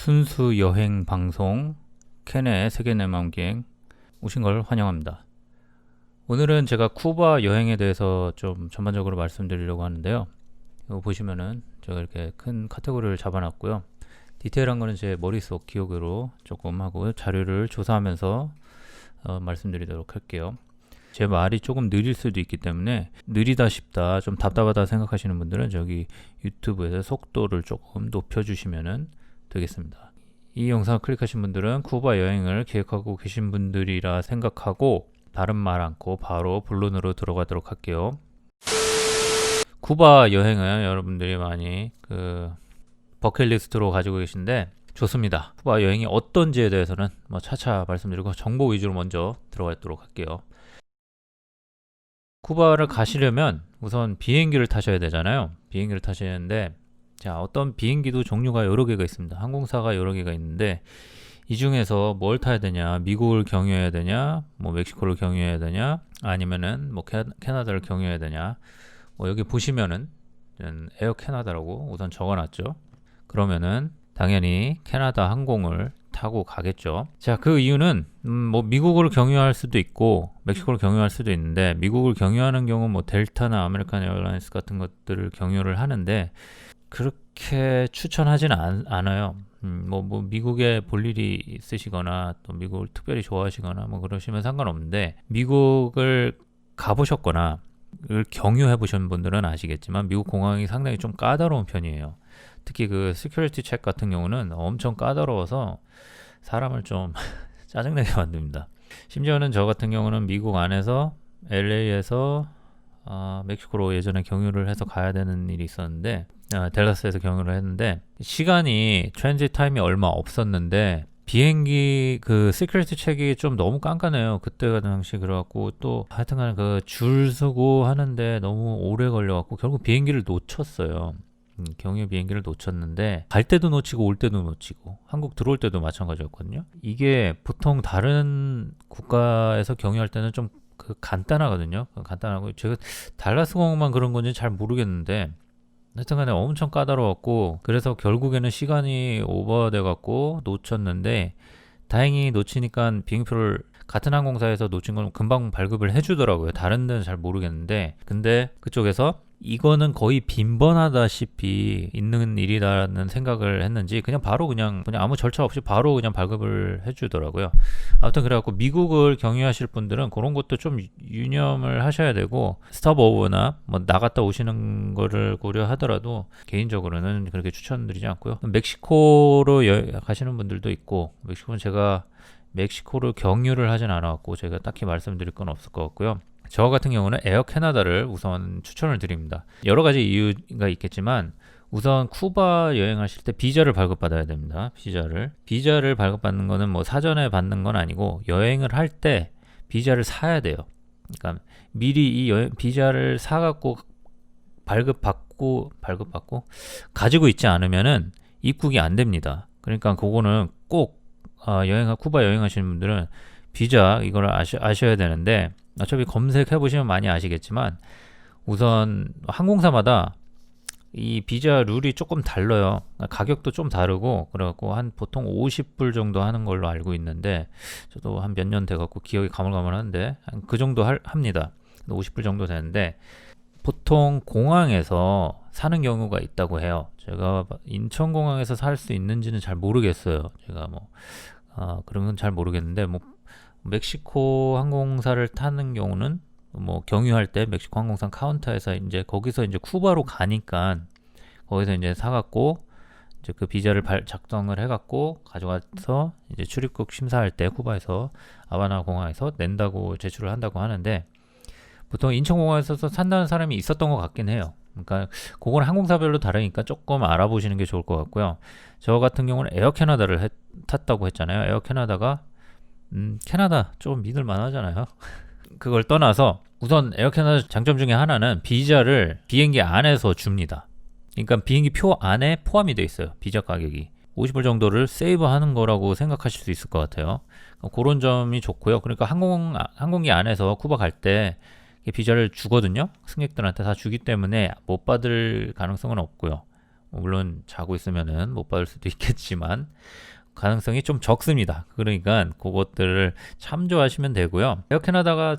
순수 여행 방송 캔의 세계 내 마음 기행 오신 걸 환영합니다. 오늘은 제가 쿠바 여행에 대해서 좀 전반적으로 말씀드리려고 하는데요. 이거 보시면은 제가 이렇게 큰 카테고리를 잡아놨고요. 디테일한 거는 제 머릿속 기억으로 조금 하고 자료를 조사하면서 말씀드리도록 할게요. 제 말이 조금 느릴 수도 있기 때문에 느리다 싶다, 좀 답답하다 생각하시는 분들은 저기 유튜브에서 속도를 조금 높여주시면 되겠습니다. 이 영상을 클릭하신 분들은 쿠바 여행을 계획하고 계신 분들이라 생각하고 다른 말 않고 바로 본론으로 들어가도록 할게요. 쿠바 여행은 여러분들이 많이 버킷리스트로 가지고 계신데 좋습니다. 쿠바 여행이 어떤지에 대해서는 차차 말씀드리고 정보 위주로 먼저 들어가도록 할게요. 쿠바를 가시려면 우선 비행기를 타셔야 되잖아요. 비행기를 타셔야 하는데 어떤 비행기도 종류가 여러 개가 있습니다. 항공사가 여러 개가 있는데 이 중에서 뭘 타야 되냐, 미국을 경유해야 되냐, 멕시코를 경유해야 되냐, 아니면은 캐나다를 경유해야 되냐. 여기 보시면은 에어 캐나다라고 우선 적어놨죠. 그러면은 당연히 캐나다 항공을 타고 가겠죠. 그 이유는 미국을 경유할 수도 있고 멕시코를 경유할 수도 있는데, 미국을 경유하는 경우 델타나 아메리칸 에어라인스 같은 것들을 경유를 하는데 그렇게 추천하지는 않아요. 미국에 볼 일이 있으시거나 또 미국을 특별히 좋아하시거나 그러시면 상관없는데, 미국을 가보셨거나 경유해 보신 분들은 아시겠지만 미국 공항이 상당히 좀 까다로운 편이에요. 특히 시큐리티 체크 같은 경우는 엄청 까다로워서 사람을 좀 짜증내게 만듭니다. 심지어는 저 같은 경우는 미국 안에서 LA에서 멕시코로 예전에 경유를 해서 가야 되는 일이 있었는데, 댈러스에서 경유를 했는데 시간이 트랜짓 타임이 얼마 없었는데 비행기 시큐리티 체크가 좀 너무 깐깐해요. 그때 당시. 그래갖고 또 하여튼간 줄 서고 하는데 너무 오래 걸려갖고 결국 비행기를 놓쳤어요. 경유 비행기를 놓쳤는데 갈 때도 놓치고 올 때도 놓치고 한국 들어올 때도 마찬가지였거든요. 이게 보통 다른 국가에서 경유할 때는 좀 간단하거든요. 간단하고 제가 달라스 공항만 그런 건지 잘 모르겠는데 하여튼간에 엄청 까다로웠고, 그래서 결국에는 시간이 오버돼 갖고 놓쳤는데, 다행히 놓치니까 비행표를 같은 항공사에서 놓친 건 금방 발급을 해주더라고요. 다른 데는 잘 모르겠는데, 근데 그쪽에서 이거는 거의 빈번하다시피 있는 일이다라는 생각을 했는지 그냥 아무 절차 없이 바로 그냥 발급을 해주더라고요. 아무튼 그래갖고 미국을 경유하실 분들은 그런 것도 좀 유념을 하셔야 되고, 스톱오버나 나갔다 오시는 거를 고려하더라도 개인적으로는 그렇게 추천드리지 않고요. 멕시코로 가시는 분들도 있고, 멕시코는 제가 멕시코를 경유를 하진 않아갖고 제가 딱히 말씀드릴 건 없을 것 같고요. 저 같은 경우는 에어 캐나다를 우선 추천을 드립니다. 여러 가지 이유가 있겠지만 우선 쿠바 여행하실 때 비자를 발급받아야 됩니다. 비자를 발급받는 거는 사전에 받는 건 아니고 여행을 할 때 비자를 사야 돼요. 그러니까 미리 이 비자를 사갖고 발급받고 가지고 있지 않으면은 입국이 안 됩니다. 그러니까 그거는 꼭 쿠바 여행하시는 분들은 비자 이걸 아셔야 되는데, 어차피 검색해 보시면 많이 아시겠지만 우선 항공사마다 이 비자 룰이 조금 달라요. 가격도 좀 다르고, 그래갖고 보통 50불 정도 하는 걸로 알고 있는데, 저도 한 몇 년 돼갖고 기억이 가물가물한데 그 정도 합니다. 50불 정도 되는데 보통 공항에서 사는 경우가 있다고 해요. 제가 인천공항에서 살 수 있는지는 잘 모르겠어요. 제가 그런 건 잘 모르겠는데 멕시코 항공사를 타는 경우는 경유할 때 멕시코 항공사 카운터에서 거기서 쿠바로 가니까 거기서 사갖고 그 비자를 작성을 해갖고 가져가서 출입국 심사할 때 쿠바에서 아바나 공항에서 낸다고 제출을 한다고 하는데, 보통 인천공항에서 산다는 사람이 있었던 것 같긴 해요. 그러니까 그건 항공사별로 다르니까 조금 알아보시는 게 좋을 것 같고요. 저 같은 경우는 에어 캐나다를 탔다고 했잖아요. 에어 캐나다가 캐나다 좀 믿을만 하잖아요. 그걸 떠나서 우선 에어 캐나다 장점 중에 하나는 비자를 비행기 안에서 줍니다. 그러니까 비행기 표 안에 포함이 되어 있어요. 비자 가격이 50불 정도를 세이브하는 거라고 생각하실 수 있을 것 같아요. 그런 점이 좋고요. 그러니까 항공기 안에서 쿠바 갈 때 비자를 주거든요. 승객들한테 다 주기 때문에 못 받을 가능성은 없고요. 물론 자고 있으면은 못 받을 수도 있겠지만 가능성이 좀 적습니다. 그러니까 그것들을 참조하시면 되고요. 에어 캐나다가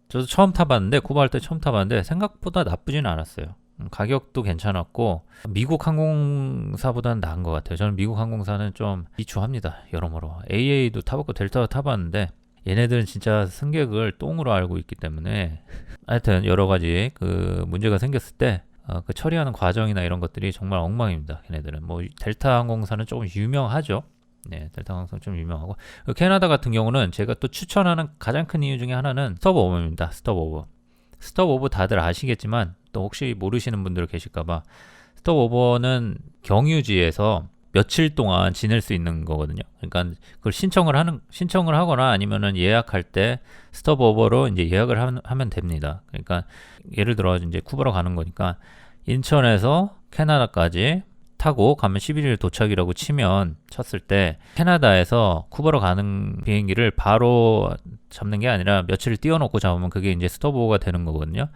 저도 처음 타봤는데, 쿠바 할 때 처음 타봤는데 생각보다 나쁘진 않았어요. 가격도 괜찮았고 미국 항공사보다는 나은 것 같아요. 저는 미국 항공사는 좀 비추합니다. 여러모로 AA도 타봤고 델타도 타봤는데 얘네들은 진짜 승객을 똥으로 알고 있기 때문에 하여튼 여러 가지 그 문제가 생겼을 때 그 처리하는 과정이나 이런 것들이 정말 엉망입니다. 걔네들은 뭐 델타 항공사는 조금 유명하죠. 네, 델타 항공사 좀 유명하고 캐나다 같은 경우는 제가 또 추천하는 가장 큰 이유 중에 하나는 스톱오버입니다. 스톱오버. 스톱오버 다들 아시겠지만 또 혹시 모르시는 분들 계실까봐 스톱오버는 경유지에서 며칠 동안 지낼 수 있는 거거든요. 그러니까 그걸 신청을 하거나 아니면은 예약할 때 스톱오버로 이제 예약을 하면 됩니다. 그러니까 예를 들어 이제 쿠바로 가는 거니까 인천에서 캐나다까지 타고 가면 11일 도착이라고 쳤을 때 캐나다에서 쿠바로 가는 비행기를 바로 잡는 게 아니라 며칠을 띄워놓고 잡으면 그게 이제 스톱오버가 되는 거거든요.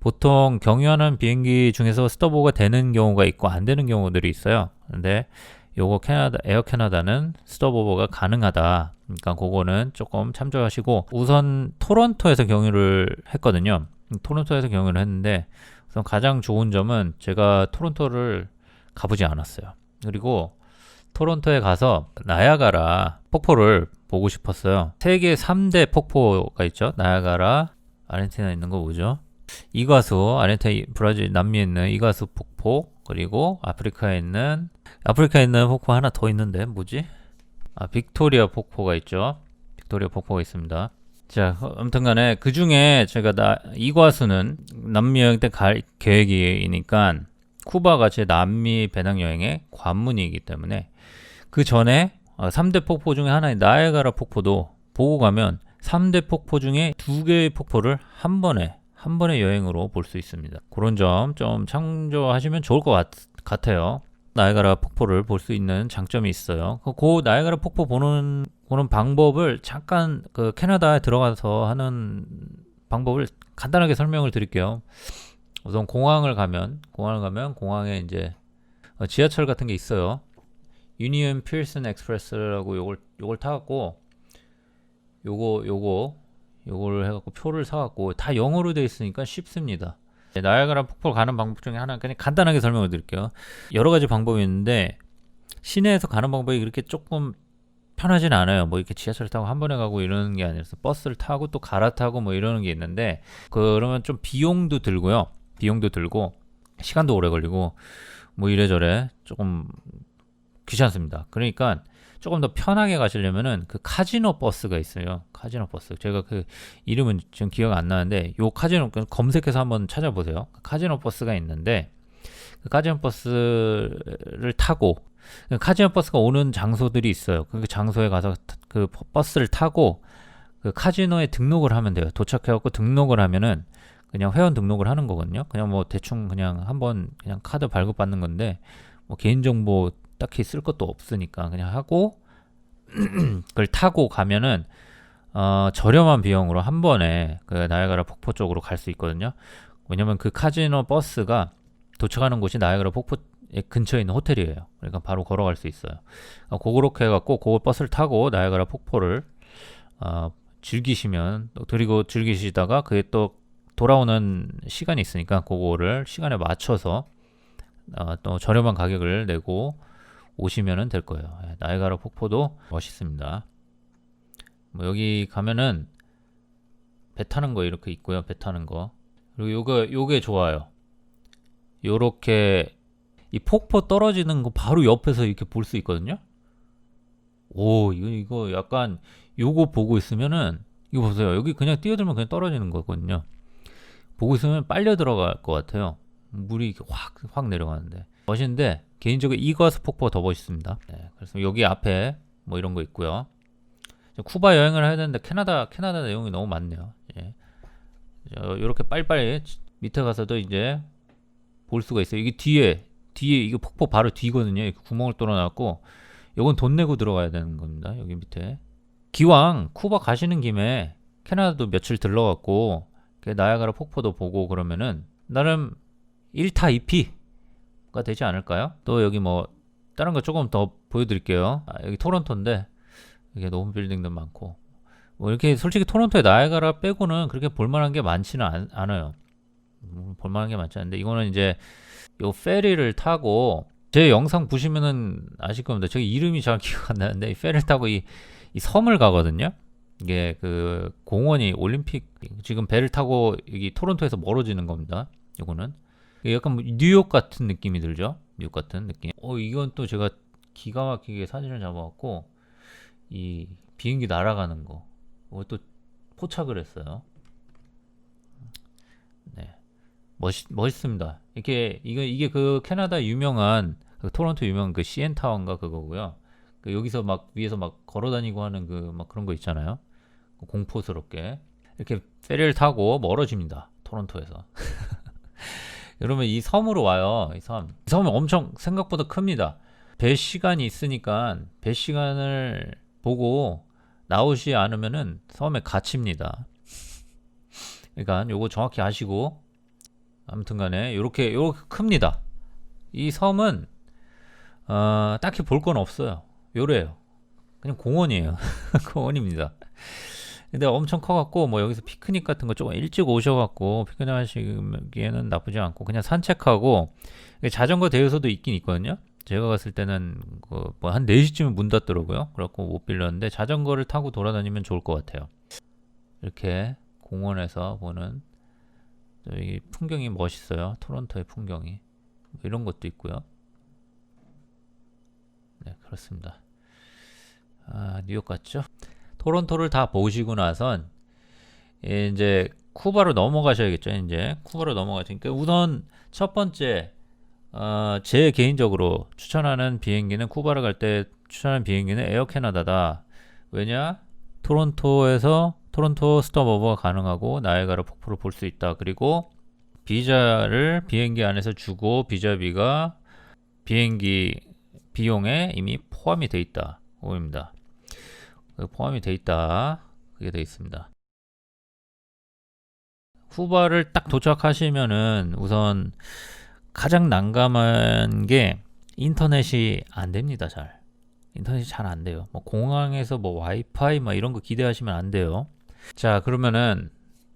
보통 경유하는 비행기 중에서 스톱오버가 되는 경우가 있고 안 되는 경우들이 있어요. 근데 요거 에어 캐나다는 스톱오버가 가능하다. 그러니까 그거는 조금 참조하시고 우선 토론토에서 경유를 했거든요. 토론토에서 경유를 했는데 우선 가장 좋은 점은 제가 토론토를 가보지 않았어요. 그리고 토론토에 가서 나야가라 폭포를 보고 싶었어요. 세계 3대 폭포가 있죠. 나야가라, 아르헨티나에 있는 거 뭐죠? 이과수, 아르헨티나, 브라질, 남미에 있는 이과수 폭포, 그리고 아프리카에 있는 폭포 하나 더 있는데 뭐지? 빅토리아 폭포가 있죠. 빅토리아 폭포가 있습니다. 자, 아무튼 간에 그 중에 제가 이과수는 남미 여행 때 갈 계획이니까 쿠바가 제 남미 배낭여행의 관문이기 때문에 그 전에 3대 폭포 중에 하나인 나야가라 폭포도 보고 가면 3대 폭포 중에 2개의 폭포를 한 번에 여행으로 볼 수 있습니다. 그런 점 좀 참조하시면 좋을 것 같아요. 나야가라 폭포를 볼 수 있는 장점이 있어요. 그 나야가라 폭포 보는 방법을 잠깐 그 캐나다에 들어가서 하는 방법을 간단하게 설명을 드릴게요. 우선 공항을 가면 공항에 이제 지하철 같은 게 있어요. 유니언 필슨 엑스프레스라고 요걸 타갖고 요걸 해갖고 표를 사갖고 다 영어로 되어 있으니까 쉽습니다. 나야가라 폭포 가는 방법 중에 하나 그냥 간단하게 설명을 드릴게요. 여러 가지 방법이 있는데 시내에서 가는 방법이 그렇게 조금 편하진 않아요. 뭐 이렇게 지하철 타고 한 번에 가고 이러는 게 아니라서 버스를 타고 또 갈아타고 뭐 이러는 게 있는데 그러면 좀 비용도 들고 시간도 오래 걸리고 뭐 이래저래 조금 귀찮습니다. 그러니까 조금 더 편하게 가시려면은 그 카지노 버스가 있어요. 카지노 버스. 제가 그 이름은 지금 기억 안 나는데 요 카지노 검색해서 한번 찾아보세요. 카지노 버스가 있는데 그 카지노 버스를 타고 카지노 버스가 오는 장소들이 있어요. 그 장소에 가서 그 버스를 타고 그 카지노에 등록을 하면 돼요. 도착해갖고 등록을 하면은 그냥 회원 등록을 하는 거거든요. 그냥 뭐 대충 그냥 한번 그냥 카드 발급받는 건데 뭐 개인정보 딱히 쓸 것도 없으니까 그냥 하고 그걸 타고 가면은 저렴한 비용으로 한 번에 그 나야가라 폭포 쪽으로 갈 수 있거든요. 왜냐면 그 카지노 버스가 도착하는 곳이 나야가라 폭포 근처에 있는 호텔이에요. 그러니까 바로 걸어갈 수 있어요. 그렇게 해갖고 그 버스를 타고 나야가라 폭포를 즐기시면 그리고 즐기시다가 그게 또 돌아오는 시간이 있으니까 그거를 시간에 맞춰서 또 저렴한 가격을 내고 오시면 될 거예요. 나야가라 폭포도 멋있습니다. 뭐 여기 가면은 배 타는 거 이렇게 있고요. 배 타는 거. 그리고 요게 좋아요. 요렇게 이 폭포 떨어지는 거 바로 옆에서 이렇게 볼 수 있거든요. 오, 이거 약간 요거 보고 있으면은 이거 보세요. 여기 그냥 뛰어들면 그냥 떨어지는 거거든요. 보고 있으면 빨려 들어갈 것 같아요. 물이 확 내려가는데 멋있는데 개인적으로 이과수 폭포가 더 멋있습니다. 네, 그래서 여기 앞에 뭐 이런 거 있고요. 쿠바 여행을 해야 되는데 캐나다 내용이 너무 많네요. 예. 이렇게 빨리빨리 밑에 가서도 이제 볼 수가 있어요. 이게 뒤에 이게 폭포 바로 뒤거든요. 이렇게 구멍을 뚫어놨고 이건 돈 내고 들어가야 되는 겁니다. 여기 밑에 기왕 쿠바 가시는 김에 캐나다도 며칠 들러갖고 나야가라 폭포도 보고 그러면은 나름 1타 2피 정도가 되지 않을까요? 또 여기 뭐 다른 거 조금 더 보여드릴게요. 여기 토론토인데 이게 높은 빌딩도 많고 뭐 이렇게 솔직히 토론토의 나이아가라 빼고는 그렇게 볼만한 게 많지는 않아요. 볼만한 게 많지 않은데 이거는 이제 요 페리를 타고 제 영상 보시면은 아실 겁니다. 저 이름이 잘 기억 안 나는데 이 페리를 타고 이 섬을 가거든요. 이게 그 공원이 올림픽 지금 배를 타고 여기 토론토에서 멀어지는 겁니다. 이거는 약간 뭐 뉴욕 같은 느낌이 들죠. 뉴욕 같은 느낌. 이건 또 제가 기가 막히게 사진을 잡아갖고 이 비행기 날아가는 거 또 포착을 했어요. 네, 멋있습니다. 이게 그 캐나다 유명한 그 토론토 유명한 그 CN 타워인가 그거고요. 그 여기서 막 위에서 막 걸어다니고 하는 그 막 그런 거 있잖아요. 공포스럽게 이렇게 페리를 타고 멀어집니다. 토론토에서. 그러면 이 섬으로 와요. 이 섬이 엄청 생각보다 큽니다. 배 시간이 있으니까 배 시간을 보고 나오지 않으면은 섬에 갇힙니다. 그러니까 요거 정확히 아시고 아무튼간에 요렇게 큽니다. 이 섬은 딱히 볼 건 없어요. 요래요. 그냥 공원이에요. 공원입니다. 근데 엄청 커갖고 뭐 여기서 피크닉 같은 거 조금 일찍 오셔갖고 피크닉 하시기에는 나쁘지 않고 그냥 산책하고 자전거 대여소도 있긴 있거든요. 제가 갔을 때는 뭐 한 4시쯤에 문 닫더라고요. 그래갖고 못 빌렸는데 자전거를 타고 돌아다니면 좋을 것 같아요. 이렇게 공원에서 보는 이 풍경이 멋있어요. 토론토의 풍경이 뭐 이런 것도 있고요. 네, 그렇습니다. 뉴욕 같죠? 토론토를 다 보시고 나선 이제 쿠바로 넘어가셔야겠죠. 이제 쿠바로 넘어가시니까 우선 첫 번째 제 개인적으로 추천하는 비행기는 쿠바를 갈 때 추천하는 비행기는 에어 캐나다다. 왜냐? 토론토 스톱오버가 가능하고 나이아가라 폭포를 볼 수 있다. 그리고 비자를 비행기 안에서 주고 비자비가 비행기 비용에 이미 포함이 돼 있다. 오입니다. 포함이 돼 있다. 그게 돼 있습니다. 쿠바를 딱 도착하시면은 우선 가장 난감한 게 인터넷이 안 됩니다. 인터넷이 잘 안 돼요. 뭐 공항에서 뭐 와이파이 막 이런 거 기대하시면 안 돼요. 자, 그러면은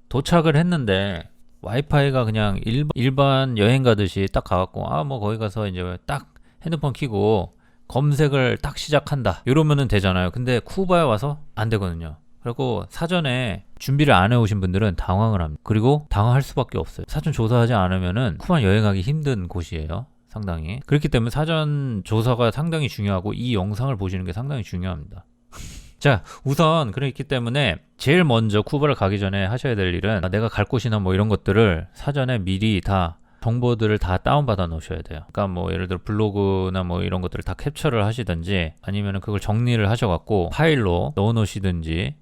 도착을 했는데 와이파이가 그냥 일반 여행 가듯이 딱 가갖고 뭐 거기 가서 이제 딱 핸드폰 켜고 검색을 딱 시작한다 이러면은 되잖아요. 근데 쿠바에 와서 안 되거든요. 그리고 사전에 준비를 안 해오신 분들은 당황을 합니다. 그리고 당황할 수밖에 없어요. 사전 조사하지 않으면은 쿠바 여행하기 힘든 곳이에요. 상당히. 그렇기 때문에 사전 조사가 상당히 중요하고 이 영상을 보시는 게 상당히 중요합니다. 자, 우선 그렇기 때문에 제일 먼저 쿠바를 가기 전에 하셔야 될 일은 내가 갈 곳이나 뭐 이런 것들을 사전에 미리 다 정보들을 다 다운받아 놓으셔야 돼요. 그러니까 뭐 예를 들어 블로그나 뭐 이런 것들을 다 캡처를 하시든지 아니면 그걸 정리를 하셔갖고 파일로 넣어 놓으시든지